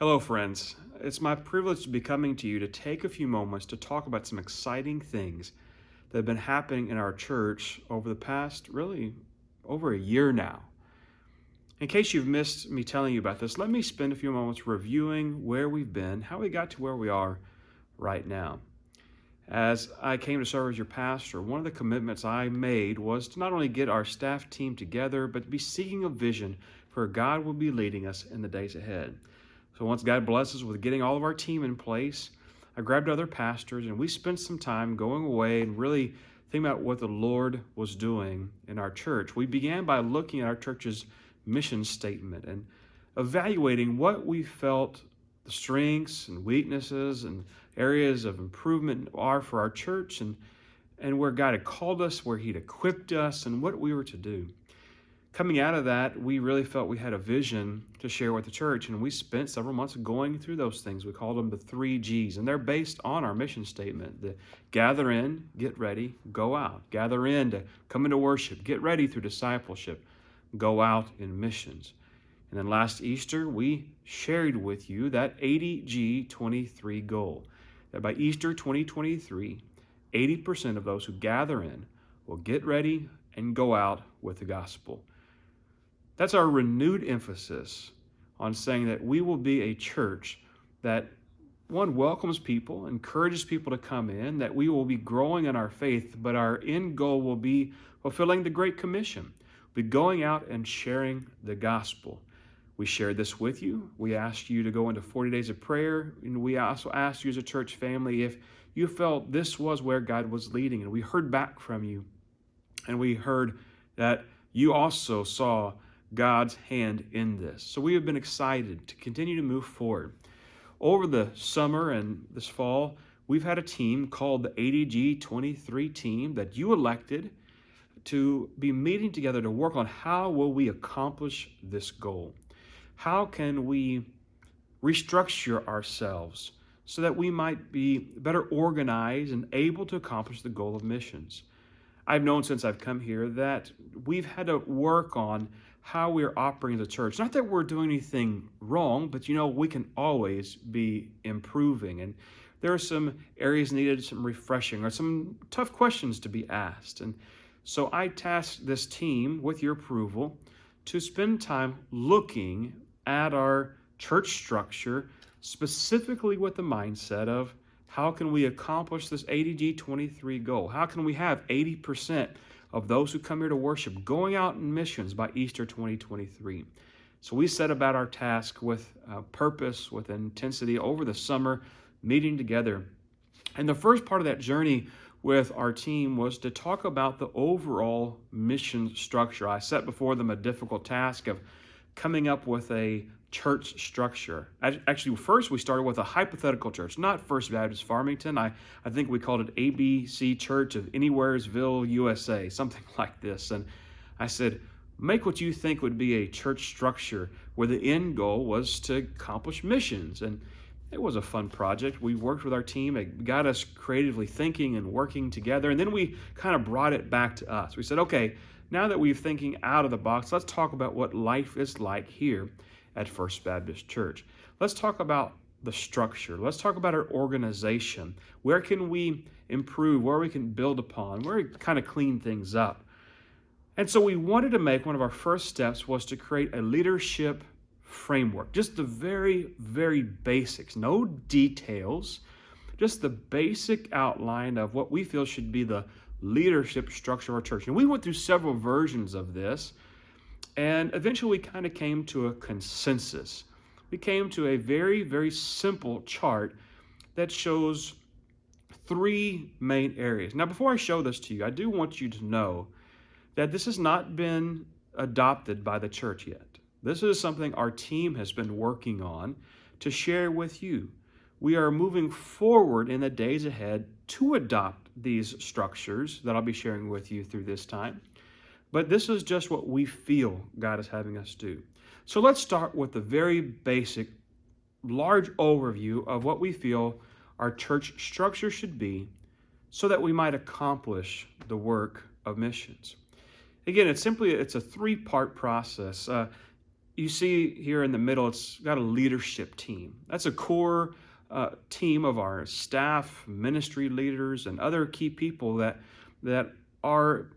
Hello, friends. It's my privilege to be coming to you to take a few moments to talk about some exciting things that have been happening in our church over the past, really, over a year now. In case you've missed me telling you about this, let me spend a few moments reviewing where we've been, how we got to where we are right now. As I came to serve as your pastor, one of the commitments I made was to not only get our staff team together, but to be seeking a vision for where God will be leading us in the days ahead. So once God blessed us with getting all of our team in place, I grabbed other pastors and we spent some time going away and really thinking about what the Lord was doing in our church. We began by looking at our church's mission statement and evaluating what we felt the strengths and weaknesses and areas of improvement are for our church and where God had called us, where He'd equipped us, and what we were to do. Coming out of that, we really felt we had a vision to share with the church, and we spent several months going through those things. We called them the 3Gs, and they're based on our mission statement. The gather in, get ready, go out. Gather in to come into worship, get ready through discipleship, go out in missions. And then last Easter, we shared with you that 80G23 goal, that by Easter 2023, 80% of those who gather in will get ready and go out with the gospel. That's our renewed emphasis on saying that we will be a church that, one, welcomes people, encourages people to come in, that we will be growing in our faith, but our end goal will be fulfilling the Great Commission, be going out and sharing the gospel. We shared this with you. We asked you to go into 40 days of prayer, and we also asked you as a church family if you felt this was where God was leading, and we heard back from you, and we heard that you also saw God's hand in this. So we have been excited to continue to move forward. Over the summer and this fall, we've had a team called the 80G23 team that you elected to be meeting together to work on how will we accomplish this goal. How can we restructure ourselves so that we might be better organized and able to accomplish the goal of missions? I've known since I've come here that we've had to work on how we're operating as a church. Not that we're doing anything wrong, but we can always be improving. And there are some areas needed, some refreshing, or some tough questions to be asked. And so I tasked this team, with your approval, to spend time looking at our church structure, specifically with the mindset of how can we accomplish this 80G23 goal? How can we have 80% of those who come here to worship going out in missions by Easter 2023? So we set about our task with purpose, with intensity over the summer, meeting together. And the first part of that journey with our team was to talk about the overall mission structure. I set before them a difficult task of coming up with a church structure. Actually, first we started with a hypothetical church, not First Baptist Farmington. I think we called it ABC Church of Anywheresville, USA, something like this. And I said, make what you think would be a church structure where the end goal was to accomplish missions. And it was a fun project. We worked with our team. It got us creatively thinking and working together. And then we kind of brought it back to us. We said, okay, now that we're thinking out of the box, let's talk about what life is like here at First Baptist Church. Let's talk about the structure. Let's talk about our organization. Where can we improve? Where we can build upon? Where we kind of clean things up? And so we wanted to make one of our first steps was to create a leadership framework. Just the very, very basics. No details. Just the basic outline of what we feel should be the leadership structure of our church. And we went through several versions of this, and eventually we kind of came to a consensus. We came to a very, very simple chart that shows three main areas. Now, before I show this to you, I do want you to know that this has not been adopted by the church yet. This is something our team has been working on to share with you. We are moving forward in the days ahead to adopt these structures that I'll be sharing with you through this time. But this is just what we feel God is having us do. So let's start with the very basic, large overview of what we feel our church structure should be so that we might accomplish the work of missions. Again, it's a three-part process. you see here in the middle, it's got a leadership team. That's a core team of our staff, ministry leaders, and other key people that are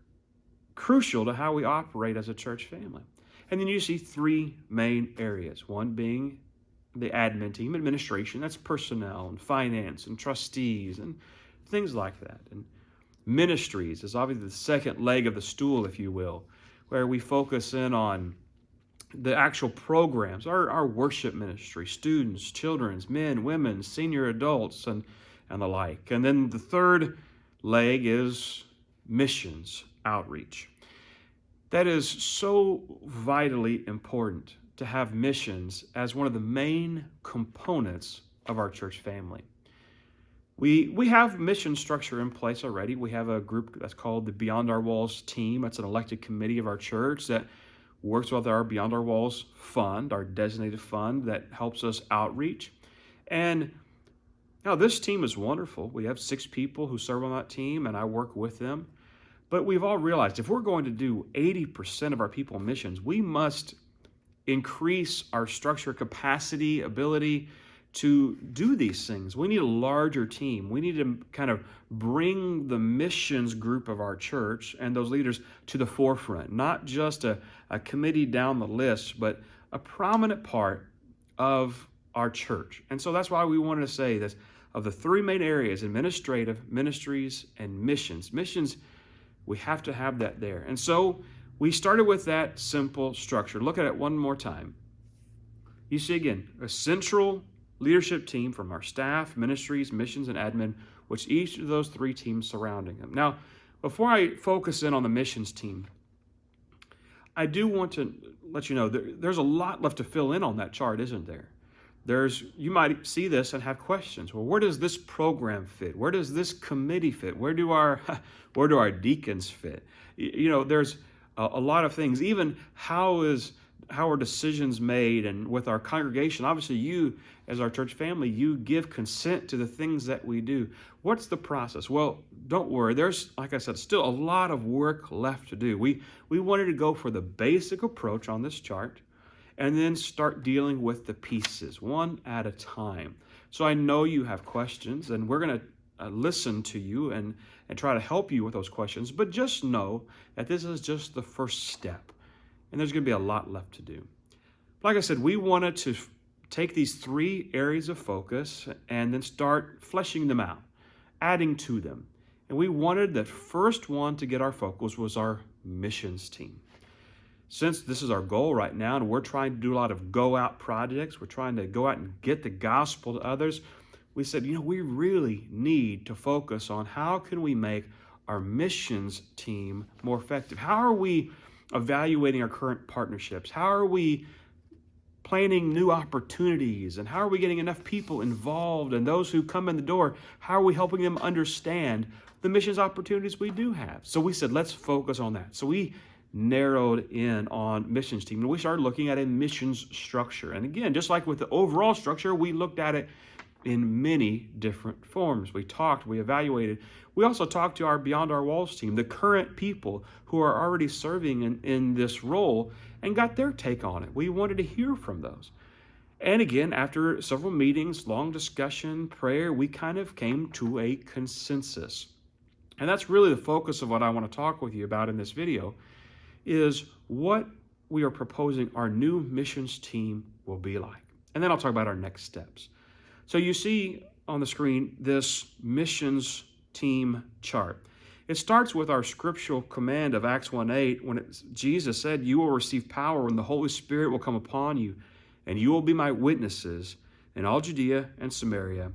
crucial to how we operate as a church family. And then you see three main areas, one being the admin team, administration, that's personnel and finance and trustees and things like that. And ministries is obviously the second leg of the stool, if you will, where we focus in on the actual programs, our worship ministry, students, children's, men, women, senior adults, and the like. And then the third leg is missions outreach. That is so vitally important to have missions as one of the main components of our church family. We have mission structure in place already. We have a group that's called the Beyond Our Walls team. That's an elected committee of our church that works with our Beyond Our Walls fund, our designated fund that helps us outreach. And now this team is wonderful. We have 6 people who serve on that team, and I work with them. But we've all realized if we're going to do 80% of our people in missions, we must increase our structure, capacity, ability to do these things. We need a larger team. We need to kind of bring the missions group of our church and those leaders to the forefront, not just a committee down the list, but a prominent part of our church. And so that's why we wanted to say this, of the 3 main areas, administrative, ministries, and missions. Missions, we have to have that there. And so we started with that simple structure. Look at it one more time. You see again, a central leadership team from our staff, ministries, missions, and admin, which each of those 3 teams surrounding them. Now, before I focus in on the missions team, I do want to let you know there's a lot left to fill in on that chart, isn't there? You might see this and have questions. Well, where does this program fit? Where does this committee fit? Where do our deacons fit? There's a lot of things. Even how are decisions made, and with our congregation, obviously you as our church family, you give consent to the things that we do. What's the process? Well, don't worry. There's, like I said, still a lot of work left to do. We wanted to go for the basic approach on this chart and then start dealing with the pieces one at a time. So I know you have questions, and we're going to listen to you and try to help you with those questions. But just know that this is just the first step, and there's going to be a lot left to do. Like I said, we wanted to take these 3 areas of focus and then start fleshing them out, adding to them. And we wanted the first one to get our focus was our missions team. Since this is our goal right now, and we're trying to do a lot of go-out projects, we're trying to go out and get the gospel to others, we said, we really need to focus on how can we make our missions team more effective? How are we evaluating our current partnerships? How are we planning new opportunities? And how are we getting enough people involved? And those who come in the door, how are we helping them understand the missions opportunities we do have? So we said, let's focus on that. So we narrowed in on missions team, and we started looking at a missions structure. And again, just like with the overall structure, we looked at it in many different forms. We talked, we evaluated. We also talked to our Beyond Our Walls team, the current people who are already serving in this role, and got their take on it. We wanted to hear from those. And again, after several meetings, long discussion, prayer, we kind of came to a consensus. And that's really the focus of what I want to talk with you about in this video, is what we are proposing our new missions team will be like. And then I'll talk about our next steps. So you see on the screen this missions team chart. It starts with our scriptural command of Acts 1:8, when Jesus said, "You will receive power when the Holy Spirit will come upon you, and you will be my witnesses in all Judea and Samaria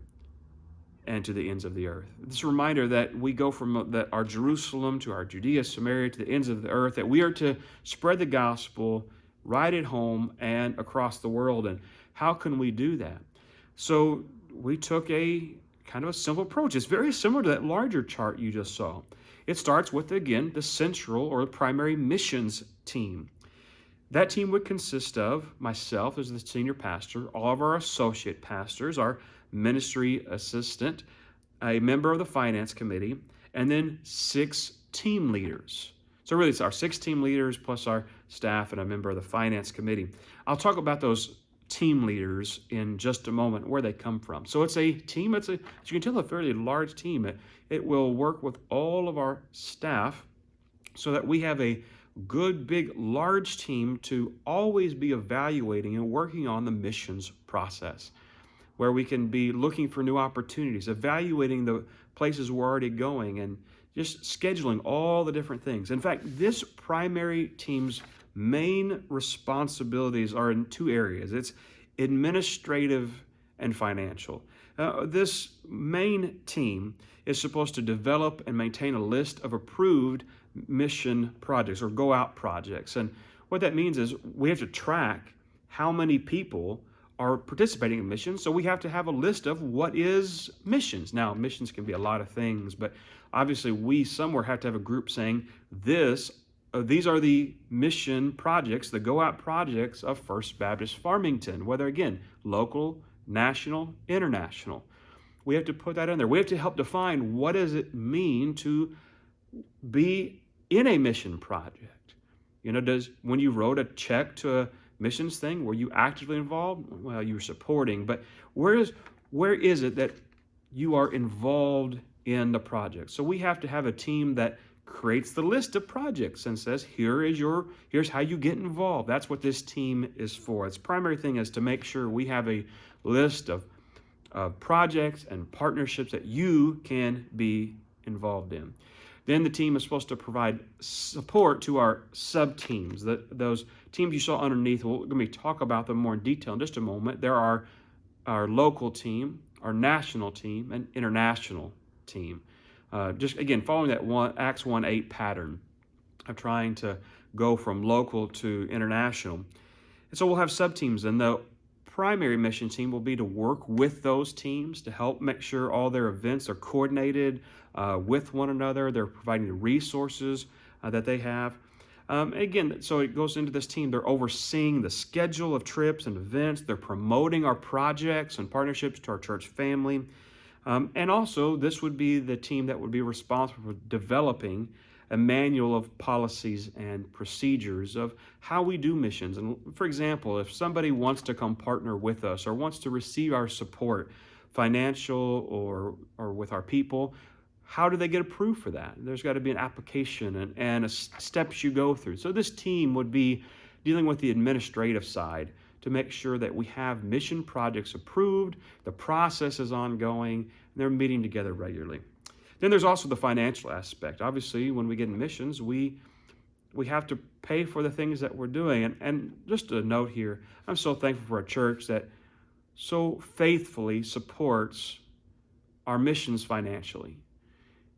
and to the ends of the earth." This reminder that we go from our Jerusalem to our Judea, Samaria, to the ends of the earth, that we are to spread the gospel right at home and across the world. And how can we do that? So we took a kind of a simple approach. It's very similar to that larger chart you just saw. It starts with, again, the central or the primary missions team. That team would consist of myself as the senior pastor, all of our associate pastors, our ministry assistant, a member of the finance committee, and then 6 team leaders. So really it's our 6 team leaders plus our staff and a member of the finance committee. I'll talk about those team leaders in just a moment, where they come from. So it's a team, as you can tell, a fairly large team. It will work with all of our staff so that we have a good, big, large team to always be evaluating and working on the missions process, where we can be looking for new opportunities, evaluating the places we're already going, and just scheduling all the different things. In fact, this primary team's main responsibilities are in two areas. It's administrative and financial. This main team is supposed to develop and maintain a list of approved mission projects or go out projects. And what that means is we have to track how many people are participating in missions. So we have to have a list of what is missions. Now, missions can be a lot of things, but obviously we somewhere have to have a group saying these are the mission projects, the go out projects of First Baptist Farmington, whether again, local, national, international. We have to put that in there. We have to help define what does it mean to be in a mission project. When you wrote a check to a missions thing, were you actively involved? Well, you were supporting, but where is it that you are involved in the project? So we have to have a team that creates the list of projects and says, here's how you get involved. That's what this team is for. Its primary thing is to make sure we have a list of projects and partnerships that you can be involved in. Then the team is supposed to provide support to our sub-teams. Those teams you saw underneath, we're going to talk about them more in detail in just a moment. There are our local team, our national team, and international team. Just again, following that Acts 1:8 pattern of trying to go from local to international. And so we'll have sub-teams, and the primary mission team will be to work with those teams to help make sure all their events are coordinated with one another. They're providing the resources that they have. Again, so it goes into this team. They're overseeing the schedule of trips and events. They're promoting our projects and partnerships to our church family. And also, this would be the team that would be responsible for developing a manual of policies and procedures of how we do missions. And for example, if somebody wants to come partner with us or wants to receive our support, financial or with our people, how do they get approved for that? There's got to be an application and steps you go through. So this team would be dealing with the administrative side to make sure that we have mission projects approved, the process is ongoing, and they're meeting together regularly. Then there's also the financial aspect. Obviously, when we get in missions, we have to pay for the things that we're doing. And just a note here, I'm so thankful for a church that so faithfully supports our missions financially.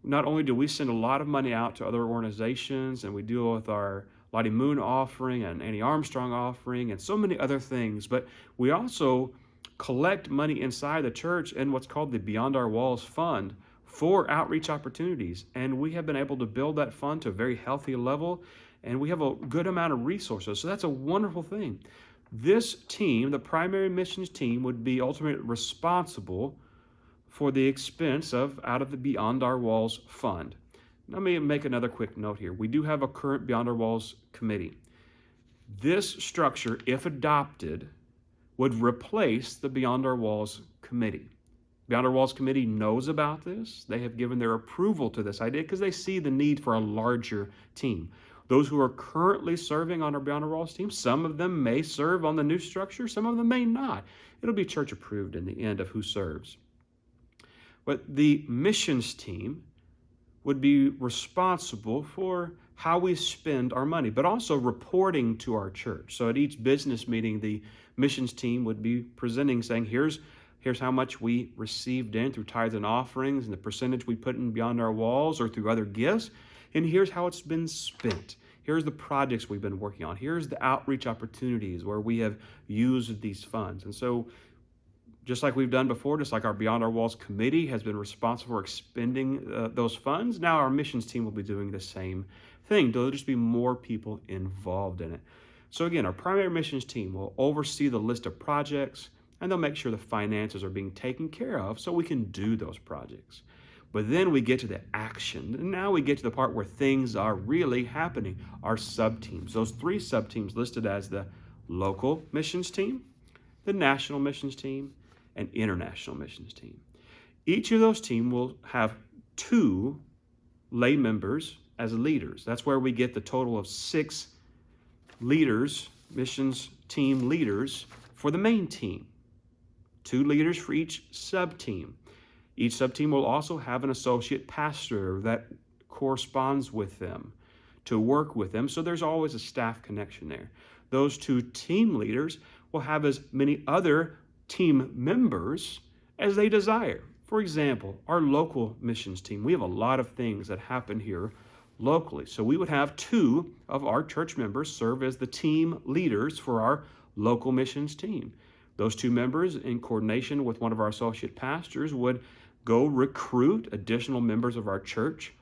Not only do we send a lot of money out to other organizations, and we deal with our Lottie Moon offering and Annie Armstrong offering and so many other things, but we also collect money inside the church in what's called the Beyond Our Walls Fund for outreach opportunities. And we have been able to build that fund to a very healthy level, and we have a good amount of resources. So that's a wonderful thing. This team, the primary missions team, would be ultimately responsible for the expense out of the Beyond Our Walls Fund. Let me make another quick note here. We do have a current Beyond Our Walls committee. This structure, if adopted, would replace the Beyond Our Walls committee. Beyond Our Walls committee knows about this. They have given their approval to this idea because they see the need for a larger team. Those who are currently serving on our Beyond Our Walls team, some of them may serve on the new structure, some of them may not. It'll be church approved in the end of who serves. But the missions team would be responsible for how we spend our money, but also reporting to our church. So at each business meeting, the missions team would be presenting, saying, here's how much we received in through tithes and offerings and the percentage we put in Beyond Our Walls or through other gifts, and here's how it's been spent. Here's the projects we've been working on. Here's the outreach opportunities where we have used these funds. And so just like we've done before, just like our Beyond Our Walls committee has been responsible for expending those funds, now our missions team will be doing the same thing. There'll just be more people involved in it. So again, our primary missions team will oversee the list of projects, and they'll make sure the finances are being taken care of so we can do those projects. But then we get to the action, and now we get to the part where things are really happening. Our sub-teams, those 3 sub-teams listed as the local missions team, the national missions team, and international missions team. Each of those teams will have 2 lay members as leaders. That's where we get the total of 6 leaders, missions team leaders for the main team. 2 leaders for each sub-team. Each sub-team will also have an associate pastor that corresponds with them to work with them, so there's always a staff connection there. Those 2 team leaders will have as many other team members as they desire. For example, our local missions team, we have a lot of things that happen here locally. So we would have 2 of our church members serve as the team leaders for our local missions team. Those 2 members, in coordination with one of our associate pastors, would go recruit additional members of our church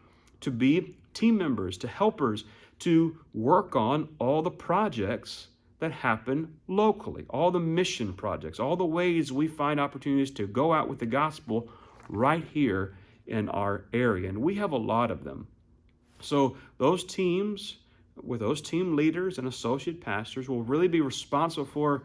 to be team members, to helpers, to work on all the projects that happen locally, all the mission projects, all the ways we find opportunities to go out with the gospel right here in our area. And we have a lot of them. So those teams, with those team leaders and associate pastors, will really be responsible for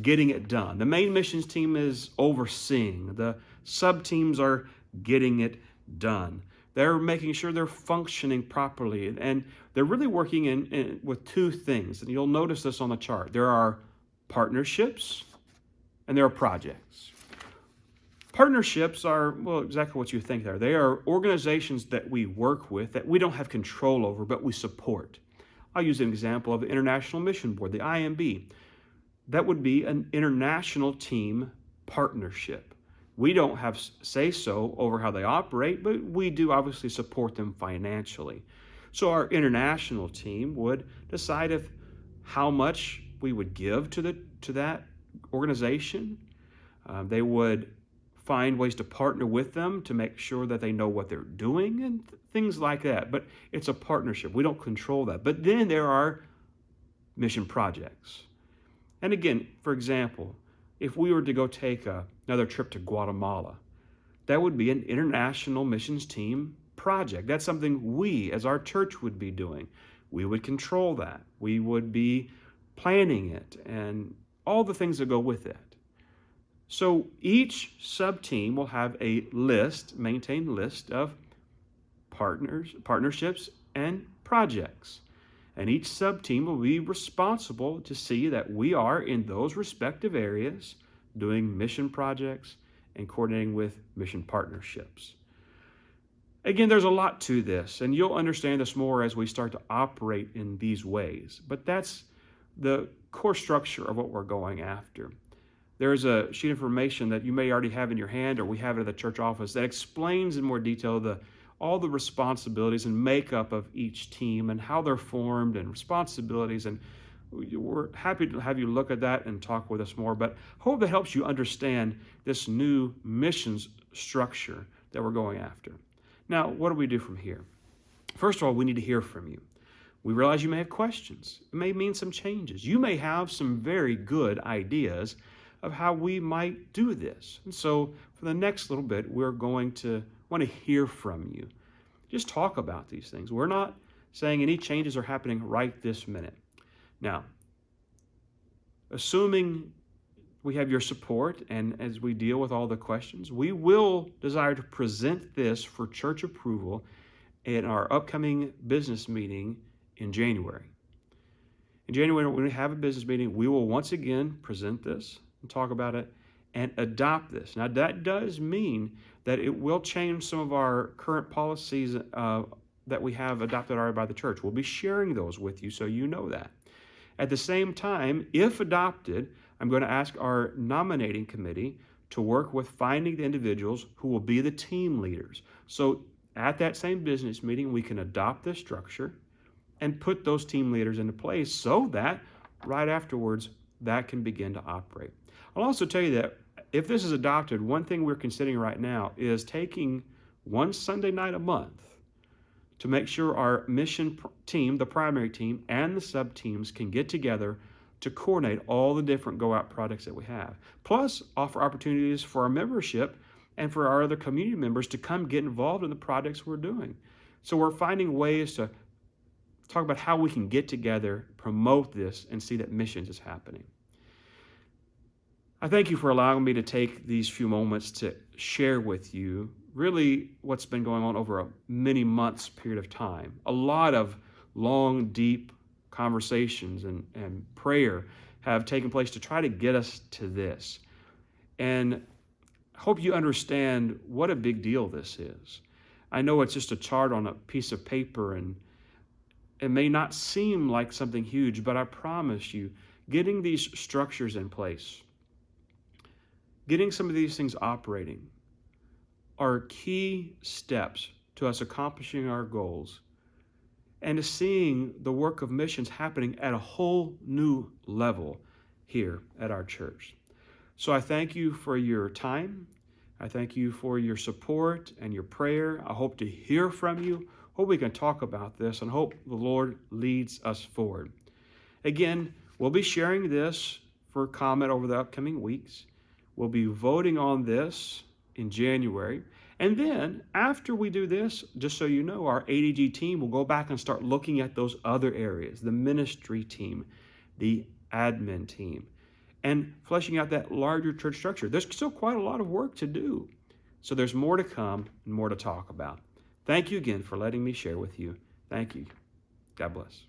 getting it done. The main missions team is overseeing. The sub-teams are getting it done. They're making sure they're functioning properly, and they're really working with 2 things. And you'll notice this on the chart. There are partnerships and there are projects. Partnerships are, well, exactly what you think there. They are organizations that we work with that we don't have control over, but we support. I'll use an example of the International Mission Board, the IMB. That would be an international team partnership. We don't have say-so over how they operate, but we do obviously support them financially. So our international team would decide how much we would give to that organization. They would find ways to partner with them to make sure that they know what they're doing and things like that. But it's a partnership. We don't control that. But then there are mission projects. And again, for example, if we were to go take another trip to Guatemala, that would be an international missions team project. That's something we, as our church, would be doing. We would control that. We would be planning it and all the things that go with it. So each sub-team will have a maintained list of partnerships, and projects. And each sub-team will be responsible to see that we are in those respective areas doing mission projects and coordinating with mission partnerships. Again, there's a lot to this, and you'll understand this more as we start to operate in these ways. But that's the core structure of what we're going after. There's a sheet of information that you may already have in your hand, or we have it at the church office, that explains in more detail all the responsibilities and makeup of each team and how they're formed and responsibilities. And we're happy to have you look at that and talk with us more, but hope that helps you understand this new missions structure that we're going after. Now, what do we do from here? First of all, we need to hear from you. We realize you may have questions. It may mean some changes. You may have some very good ideas of how we might do this. And so for the next little bit, we're going to want to hear from you. Just talk about these things. We're not saying any changes are happening right this minute. Now, assuming we have your support, and as we deal with all the questions, we will desire to present this for church approval in our upcoming business meeting in January. In January, when we have a business meeting, we will once again present this and talk about it and adopt this. Now, that does mean that it will change some of our current policies that we have adopted already by the church. We'll be sharing those with you so you know that. At the same time, if adopted, I'm going to ask our nominating committee to work with finding the individuals who will be the team leaders. So at that same business meeting, we can adopt this structure and put those team leaders into place so that right afterwards, that can begin to operate. I'll also tell you that if this is adopted, one thing we're considering right now is taking one Sunday night a month to make sure our mission team, the primary team, and the sub-teams can get together to coordinate all the different go-out projects that we have. Plus, offer opportunities for our membership and for our other community members to come get involved in the projects we're doing. So we're finding ways to talk about how we can get together, promote this, and see that missions is happening. I thank you for allowing me to take these few moments to share with you really what's been going on over a many months period of time. A lot of long, deep conversations and prayer have taken place to try to get us to this. And I hope you understand what a big deal this is. I know it's just a chart on a piece of paper, and it may not seem like something huge, but I promise you, getting these structures in place, getting some of these things operating, are key steps to us accomplishing our goals and to seeing the work of missions happening at a whole new level here at our church. So I thank you for your time. I thank you for your support and your prayer. I hope to hear from you. Hope we can talk about this, and hope the Lord leads us forward. Again, we'll be sharing this for comment over the upcoming weeks. We'll be voting on this in January. And then after we do this, just so you know, our ADG team will go back and start looking at those other areas, the ministry team, the admin team, and fleshing out that larger church structure. There's still quite a lot of work to do. So there's more to come and more to talk about. Thank you again for letting me share with you. Thank you. God bless.